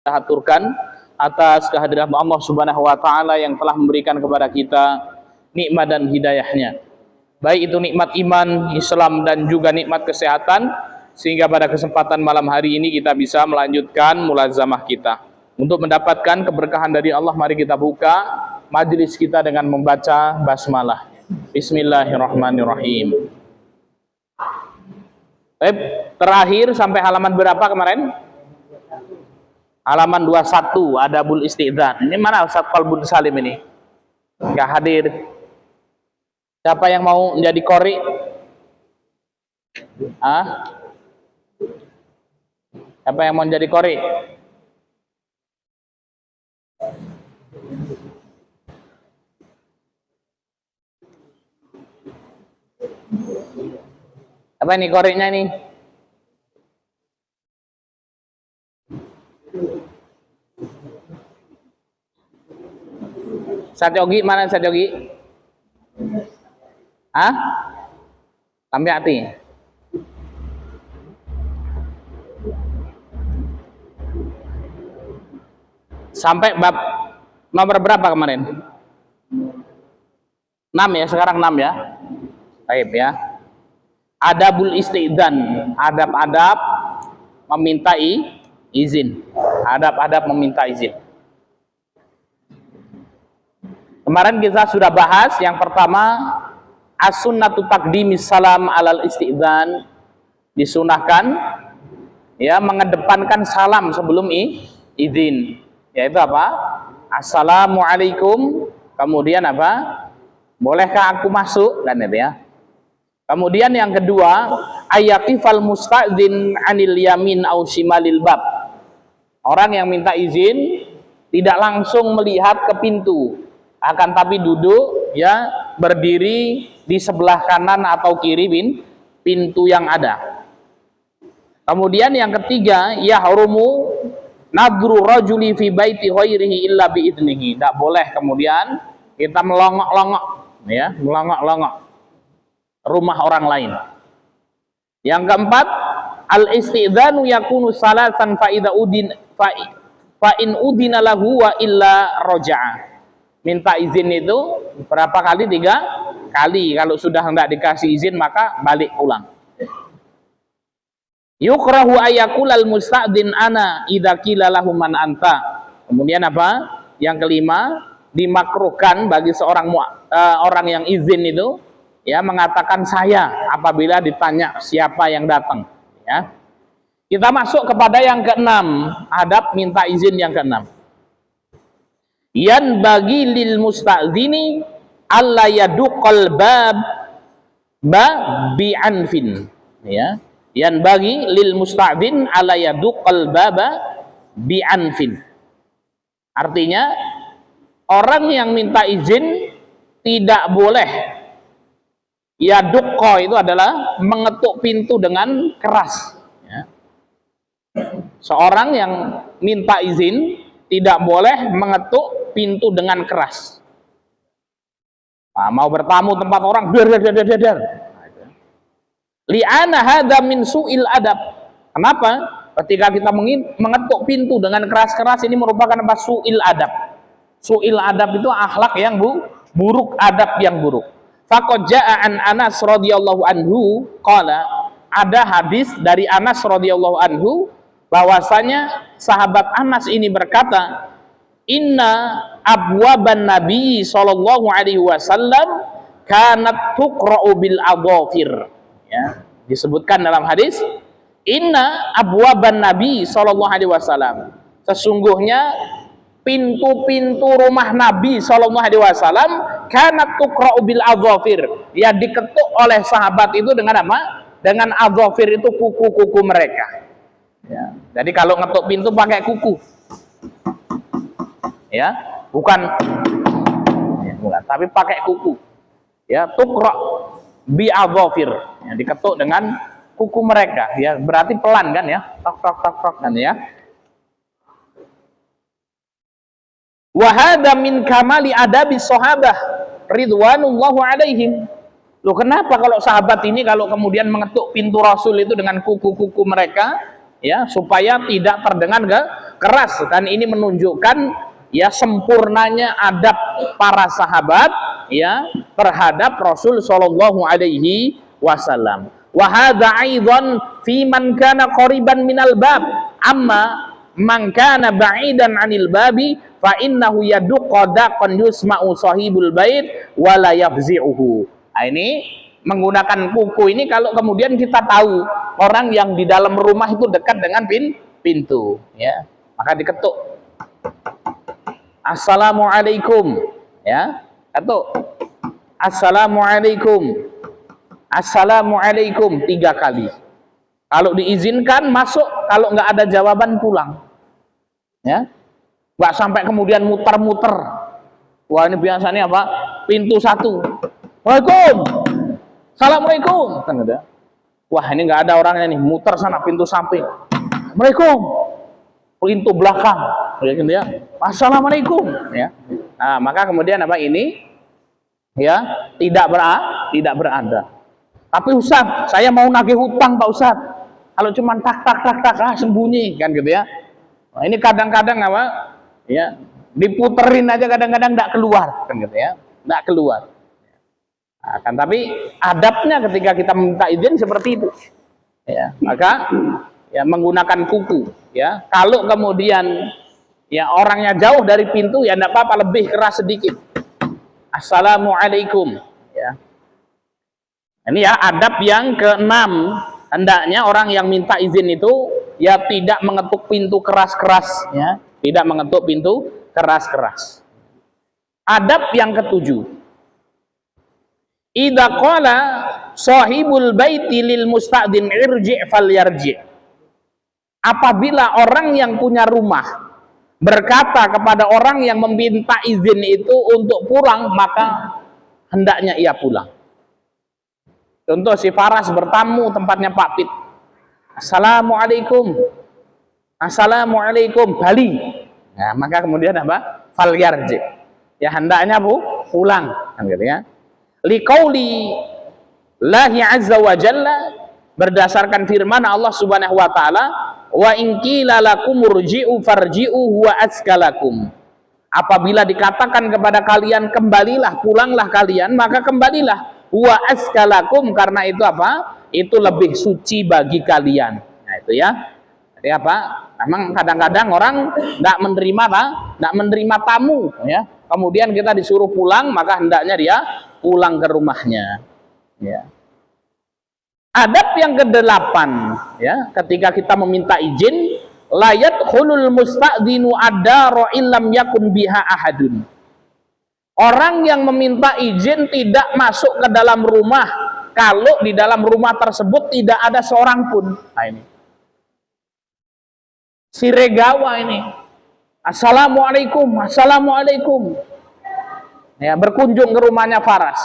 kita haturkan atas kehadiran Allah Subhanahu wa taala yang telah memberikan kepada kita nikmat dan hidayahnya. Baik itu nikmat iman, Islam dan juga nikmat kesehatan, sehingga pada kesempatan malam hari ini kita bisa melanjutkan mulazamah kita. Untuk mendapatkan keberkahan dari Allah, mari kita buka majelis kita dengan membaca basmalah. Bismillahirrahmanirrahim. Baik, terakhir sampai halaman berapa kemarin? Halaman 21, Adabul Isti'dzan. Ini mana Ustaz Qalbun Salim ini? Enggak hadir. Siapa yang mau menjadi qori? Siapa yang mau menjadi qori? Apa ini qorinya ini? Satyogi, mana Satyogi? Sampai hati. Sampai bab nomor berapa kemarin? 6 ya, sekarang 6 ya. Baik ya. Adabul Isti'dzan, adab-adab meminta izin. Adab-adab meminta izin. Kemarin kita sudah bahas yang pertama, as-sunnatu taqdimis salam alal isti'dzan, disunahkan ya mengedepankan salam sebelum izin, yaitu apa? Assalamualaikum, kemudian apa? Bolehkah aku masuk, kan itu ya. Kemudian yang kedua, ayaqifal musta'dzin anil yamin au shimalil bab. Orang yang minta izin tidak langsung melihat ke pintu, akan tapi duduk ya, berdiri di sebelah kanan atau kiri pintu yang ada. Kemudian yang ketiga, yahrumu nadru rajuli fi baiti ghairihi illa bi idnihi. Tidak boleh kemudian kita melongok-longok ya, melongok-longok rumah orang lain. Yang keempat, al-isti'dzanu yakunu salasan fa idza udin fa in udina lahu wa illa raja'a. Minta izin itu berapa kali? 3 kali. Kalau sudah hendak dikasih izin maka balik pulang. Yukrahu ayakulal musta'dzin ana idza qila lahu man anta. Kemudian apa? Yang kelima, dimakruhkan bagi seorang orang yang izin itu ya mengatakan saya apabila ditanya siapa yang datang ya. Kita masuk kepada yang keenam, adab minta izin yang keenam. Yan bagi lil musta'dzini alla yaduqal bab bi anfin ya. Yan bagi lil musta'dzin alla yaduqal baba bi anfin. Artinya orang yang minta izin tidak boleh yaduqqa, itu adalah mengetuk pintu dengan keras ya. Seorang yang minta izin tidak boleh mengetuk pintu dengan keras. Nah, mau bertamu tempat orang, der. Li'ana hadza min su'il adab. Kenapa? Ketika kita mengetuk pintu dengan keras-keras, ini merupakan apa? Su'il adab. Su'il adab itu akhlak yang buruk, adab yang buruk. Faqad jaa'a an Anas radhiyallahu anhu qala, ada hadis dari Anas radhiyallahu anhu bahwasanya sahabat Anas ini berkata, inna abwaban nabi sallallahu alaihi wasallam kanat tuqra'u bil adhafir ya, disebutkan dalam hadis, inna abwaban nabi sallallahu alaihi wasallam, sesungguhnya pintu-pintu rumah Nabi sallallahu alaihi wasallam kanat tuqra'u bil adhafir, ya diketuk oleh sahabat itu dengan apa? Dengan adhafir, itu kuku-kuku mereka ya. Jadi kalau ngetuk pintu pakai kuku ya, bukan tapi pakai kuku ya. Tuqra bi adhafir ya, diketuk dengan kuku mereka ya, berarti pelan kan ya, tok tok tok tok kan ya. Wa hadza min kamali adabi sahabah ridwanullahu alaihim. Loh, kenapa kalau sahabat ini kalau kemudian mengetuk pintu Rasul itu dengan kuku-kuku mereka ya, supaya tidak terdengar keras, dan ini menunjukkan ya sempurnanya adab para sahabat ya terhadap Rasul sallallahu alaihi wasallam. Wa hadza aidan fi man kana qariban minal bab, amma man kana ba'idan 'anil babi fa innahu yaduqqa daqan yusma'u sahibul bait wa la yafzi'uhu. Nah, ini menggunakan kuku ini kalau kemudian kita tahu orang yang di dalam rumah itu dekat dengan pintu ya, maka diketuk. Assalamualaikum ya, ketuk. Assalamualaikum. Assalamualaikum 3 kali. Kalau diizinkan masuk, kalau nggak ada jawaban pulang. Ya. Nggak sampai kemudian muter-muter. Wah, ini biasanya apa? Pintu 1. Waalaikum. Assalamualaikum. Kan ada. Wah, ini nggak ada orangnya nih, muter sana pintu samping. Assalamualaikum. Pintu belakang. Ya. Assalamualaikum ya. Nah, maka kemudian apa ini? Ya, tidak berada. Tapi Ustaz, saya mau nagih hutang Pak Ustaz. Kalau cuma tak sembunyi kan gitu ya. Nah, ini kadang-kadang apa? Ya, diputerin aja kadang-kadang enggak keluar kan gitu ya. Enggak keluar. Nah, kan tapi adabnya ketika kita minta izin seperti itu. Ya, maka ya menggunakan kuku ya. Kalau kemudian ya orangnya jauh dari pintu ya enggak apa-apa, lebih keras sedikit. Assalamualaikum ya. Ini ya adab yang ke-6, hendaknya orang yang minta izin itu ya tidak mengetuk pintu keras-keras ya, tidak mengetuk pintu keras-keras. Adab yang ke-7, idza qala sahibul baiti lil musta'din irji' falyarji'. Apabila orang yang punya rumah berkata kepada orang yang meminta izin itu untuk pulang, maka hendaknya ia pulang. Contoh, si Faras bertamu tempatnya Pak Pit. Assalamualaikum. Assalamualaikum, Bali. Nah, maka kemudian apa? Falyarji. Ya hendaknya pulang kan gitu ya. Liqauli Lahi azza wa jalla, berdasarkan firman Allah Subhanahu wa taala, wa in qila lakum urji'u farji'u huwa azkalakum. Apabila dikatakan kepada kalian kembalilah, pulanglah kalian, maka kembalilah. Huwa azkalakum, karena itu apa? Itu lebih suci bagi kalian. Nah, itu ya. Jadi apa? Memang kadang-kadang orang enggak menerima apa? Enggak menerima tamu ya. Kemudian kita disuruh pulang, maka hendaknya dia pulang ke rumahnya. Ya. Adab yang ke-8 ya, ketika kita meminta izin, layat khulul musta'dinu adaro illam yakun biha ahadun. Orang yang meminta izin tidak masuk ke dalam rumah kalau di dalam rumah tersebut tidak ada seorang pun. Nah, ini si Regawa ini, assalamualaikum, assalamualaikum. Ya, berkunjung ke rumahnya Faras.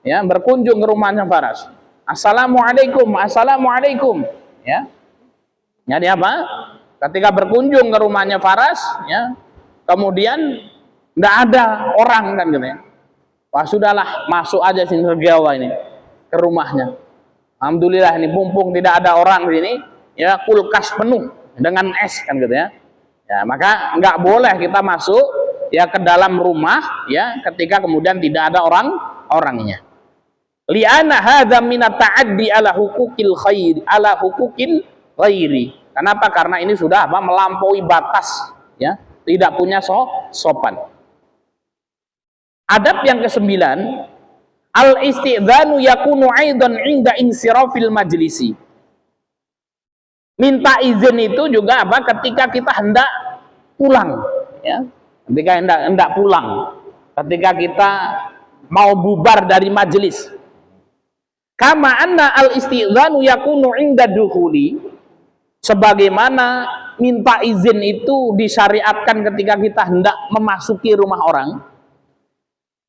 Ya, berkunjung ke rumahnya Faras. Assalamualaikum, assalamualaikum. Ya, jadi apa? Ketika berkunjung ke rumahnya Faras, ya, kemudian nggak ada orang kan gitu ya. Wah, sudahlah, masuk aja sini Regawa ini ke rumahnya. Alhamdulillah ini mumpung tidak ada orang di sini, ya kulkas penuh dengan es kan gitu ya. Ya, maka nggak boleh kita masuk ya ke dalam rumah ya ketika kemudian tidak ada orangnya. Li'anna hadza min at-ta'addi ala hukukil khair ala hukukil ghairi. Kenapa? Karena ini sudah apa? Melampaui batas ya, tidak punya sopan. Adab yang ke-9, al-istidzanu yakunu aidan 'inda insirafil majlisi. Minta izin itu juga apa? Ketika kita hendak pulang ya. Ketika hendak pulang. Ketika kita mau bubar dari majelis. Kama anna al-istidzanu yakunu 'inda dukhuli. Sebagaimana minta izin itu disyariatkan ketika kita hendak memasuki rumah orang.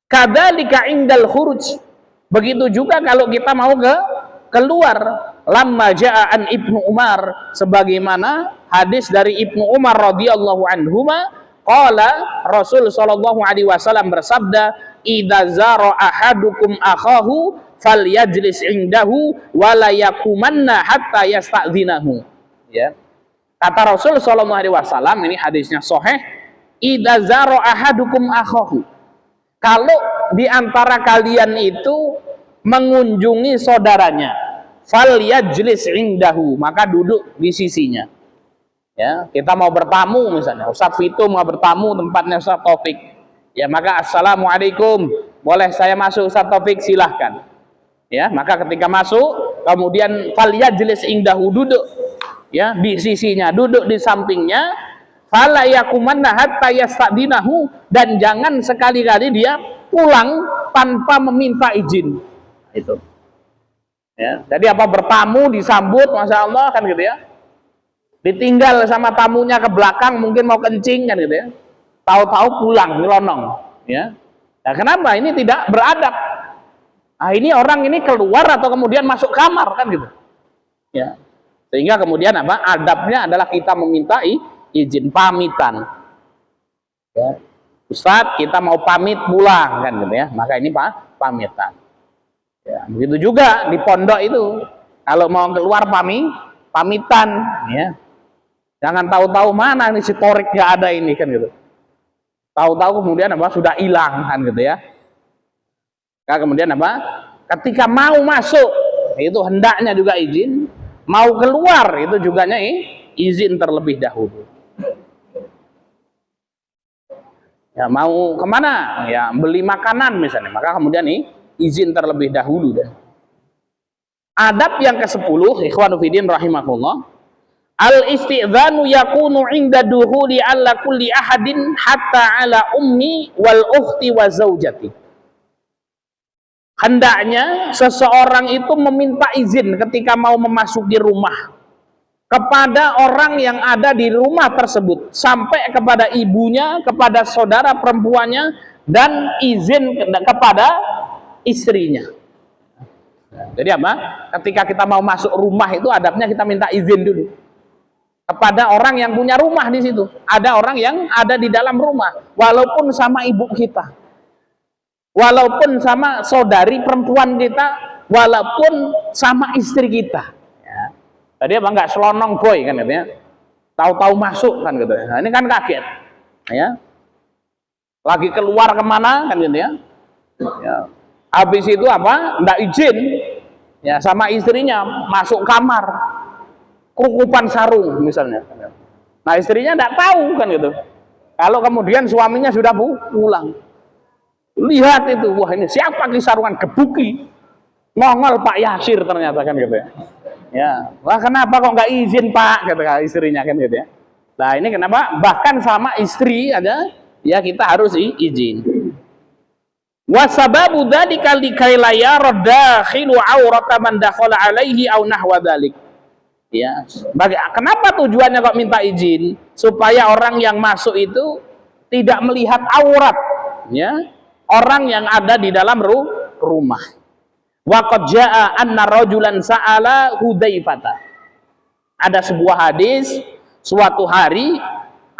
Kadzalika indal khuruj. Begitu juga kalau kita mau keluar. Lamma jaa an Ibnu Umar, sebagaimana hadis dari Ibnu Umar radhiyallahu anhuma, qala Rasul sallallahu alaihi wasallam bersabda, idza zara ahadukum akhahu falyajlis indahu wa la yakumanna hatta yasta'dzinahu. Ya. Kata Rasul Shallallahu Alaihi Wasallam, ini hadisnya sahih, idza zara ahadukum akhahu, kalau di antara kalian itu mengunjungi saudaranya, fal yajlis indahu, maka duduk di sisinya. Ya, kita mau bertamu misalnya, Ustaz Vito mau bertamu tempatnya Ustaz Taufik, ya maka assalamualaikum, boleh saya masuk Ustaz Taufik, silahkan. Ya, maka ketika masuk, kemudian fal yajlis indahu, duduk ya di sisinya, duduk di sampingnya, fala yakumanna hatta yastadinahu, dan jangan sekali-kali dia pulang tanpa meminta izin. Itu ya, jadi apa, bertamu disambut masya Allah kan gitu ya, ditinggal sama tamunya ke belakang mungkin mau kencing kan gitu ya, tahu-tahu pulang nyelonong ya. Nah, kenapa ini tidak beradab? Ah, ini orang ini keluar atau kemudian masuk kamar kan gitu ya. Sehingga kemudian apa, adabnya adalah kita meminta izin, pamitan ya. Ustadz, kita mau pamit pulang kan gitu ya, maka ini pamitan ya. Begitu juga di pondok itu, kalau mau keluar pamitan ya. Jangan tahu-tahu mana ini si Torik nggak ada ini kan gitu, tahu-tahu kemudian apa, sudah hilang kan gitu ya. Nah, kemudian apa, ketika mau masuk itu hendaknya juga izin, mau keluar itu juga izin terlebih dahulu ya. Mau kemana ya, beli makanan misalnya, maka kemudian izin terlebih dahulu deh. Adab yang ke-10, ikhwanu fiddin rahimakumullah, al isti'dzanu yakunu inda dukhuli ala kulli ahadin hatta ala ummi wal ukhti wa zaujati. Hendaknya seseorang itu meminta izin ketika mau memasuki rumah kepada orang yang ada di rumah tersebut, sampai kepada ibunya, kepada saudara perempuannya, dan izin kepada istrinya. Jadi apa? Ketika kita mau masuk rumah itu adabnya kita minta izin dulu kepada orang yang punya rumah di situ. Ada orang yang ada di dalam rumah, walaupun sama ibu kita, walaupun sama saudari perempuan kita, walaupun sama istri kita ya. Tadi apa, nggak selonong boy kan gitu ya, tahu-tahu masuk kan gitu ya. Nah, ini kan kaget ya, lagi keluar kemana kan gitu ya, ya. Habis itu apa, nggak izin ya sama istrinya, masuk kamar kukupan sarung misalnya. Nah, istrinya nggak tahu kan gitu, kalau kemudian suaminya sudah pulang, lihat itu, wah ini siapa di sarungan, gebuki, nongol Pak Yasir ternyata kan gitu ya. Ya, wah kenapa kok nggak izin Pak, kata istrinya kan gitu ya. Nah, ini kenapa bahkan sama istri aja ya kita harus izin. Wasababu dzalika likaila yarad dakhilu aurata man dakhala alaihi aw nahwa dzalik. Ya, kenapa tujuannya kok minta izin? Supaya orang yang masuk itu tidak melihat aurat ya orang yang ada di dalam rumah. Wa qad jaa anna rajulan sa'ala Hudzaifah. Ada sebuah hadis, suatu hari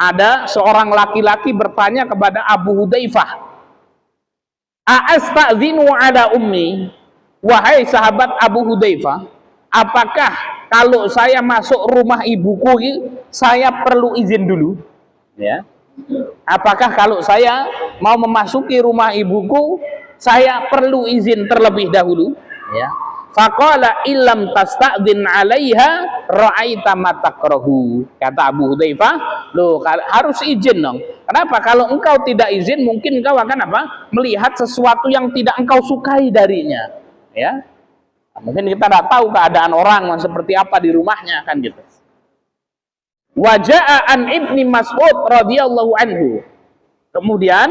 ada seorang laki-laki bertanya kepada Abu Hudzaifah, "A'astazinu ala ummi?" Wahai sahabat Abu Hudzaifah, apakah kalau saya masuk rumah ibuku saya perlu izin dulu? Ya. Apakah kalau saya mau memasuki rumah ibuku saya perlu izin terlebih dahulu ya? Faqala illam tasta'dzin 'alaiha ra'aita ma takrahu. Kata Abu Hudzaifah, loh harus izin dong. Kenapa? Kalau engkau tidak izin mungkin engkau akan apa? Melihat sesuatu yang tidak engkau sukai darinya ya. Mungkin kita tidak tahu keadaan orang seperti apa di rumahnya kan gitu. Waja'a an Ibni Mas'ud radhiyallahu anhu. Kemudian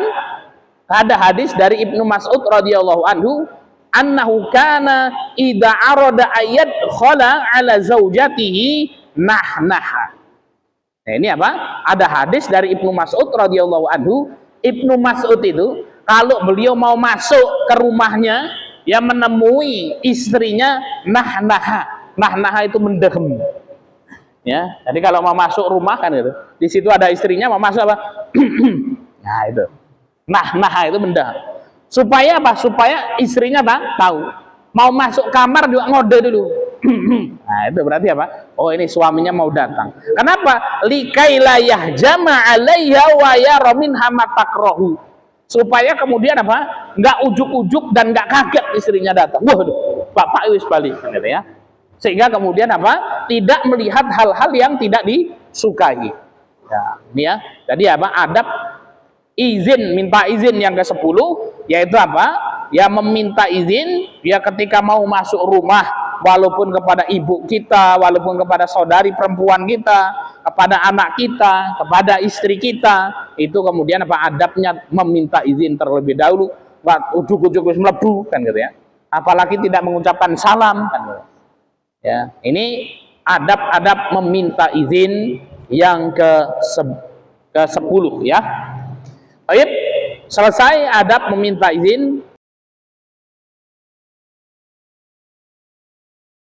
ada hadis dari Ibnu Mas'ud radhiyallahu anhu, annahu kana idza arada ayat khala ala zaujatihi nahnaha. Nah, ini apa? Ada hadis dari Ibnu Mas'ud radhiyallahu anhu. Ibnu Mas'ud itu kalau beliau mau masuk ke rumahnya ya menemui istrinya nahnaha. Nahnaha itu mendehem. Ya, jadi kalau mau masuk rumah kan gitu, di situ ada istrinya, mau masuk apa? Nah itu, nah itu mendah. Supaya apa? Supaya istrinya tahu. Mau masuk kamar juga ngode dulu. Nah, itu berarti apa? Oh, ini suaminya mau datang. Kenapa? Likaila yahjama 'alaiha wa yara minha ma takrahu. Supaya kemudian apa? Enggak ujuk-ujuk dan enggak kaget istrinya datang. Waduh, bapak wis balik gitu ya. Sehingga kemudian apa? Tidak melihat hal-hal yang tidak disukai. Ya, ini ya. Jadi apa? Adab izin, minta izin yang ke-10 yaitu apa? Ya meminta izin ya ketika mau masuk rumah, walaupun kepada ibu kita, walaupun kepada saudari perempuan kita, kepada anak kita, kepada istri kita, itu kemudian apa adabnya meminta izin terlebih dahulu. Ujuk-ujuk wis mlebu kan gitu ya. Apalagi tidak mengucapkan salam kan gitu. Ya, ini adab-adab meminta izin yang ke-10 ya. Baik, selesai adab meminta izin.